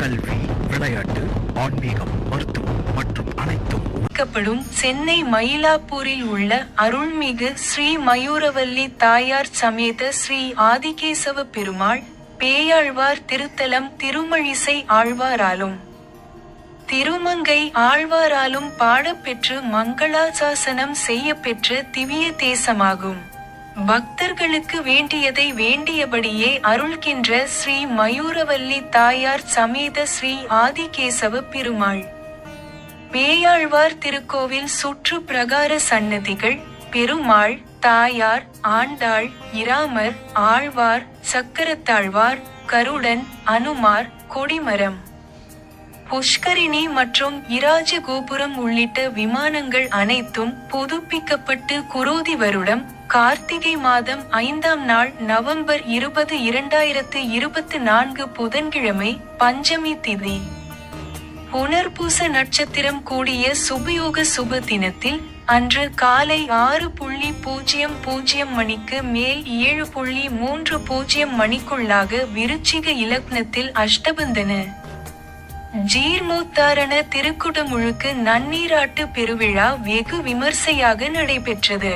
கல்வி, விளையாட்டு, ஆன்மீகம், மருத்துவம் மற்றும் அனைத்தும் சென்னை மயிலாப்பூரில் உள்ள அருள்மிகு ஸ்ரீ மயூரவல்லி தாயார் சமேத ஸ்ரீ ஆதிகேசவ பெருமாள் பேயாழ்வார் திருத்தலம் திருமழிசை ஆழ்வாராலும் திருமங்கை ஆழ்வாராலும் பாடப்பெற்று மங்களாசாசனம் செய்யப்பெற்ற திவ்ய தேசமாகும். பக்தர்களுக்கு வேண்டியதை வேண்டியபடியே அருள்கின்ற ஸ்ரீ மயூரவல்லி தாயார் சமேத ஸ்ரீ ஆதிகேசவ பெருமாள் பேயாழ்வார் திருக்கோவில் சுற்று பிரகார சன்னதிகள் பெருமாள், தாயார், ஆண்டாள், இராமர், ஆழ்வார், சக்கரத்தாழ்வார், கருடன், அனுமார், கொடிமரம், புஷ்கரிணி மற்றும் இராஜ கோபுரம் உள்ளிட்ட விமானங்கள் அனைத்தும் புதுப்பிக்கப்பட்டு குரோதி வருடம் கார்த்திகை மாதம் 5ஆம் நாள் நவம்பர் 20, 2024 புதன்கிழமை பஞ்சமி திதி புனர்பூச நட்சத்திரம் கூடிய சுபயோக சுப தினத்தில் அன்று காலை 6:00 மணிக்கு மேல் 7:30 மணிக்குள்ளாக விருச்சிக இலக்னத்தில் அஷ்டபந்தன ஜீர்ணோத்தாரண திருக்குடமுழுக்கு நன்னீராட்டு பெருவிழா வெகு விமர்சையாக நடைபெற்றது.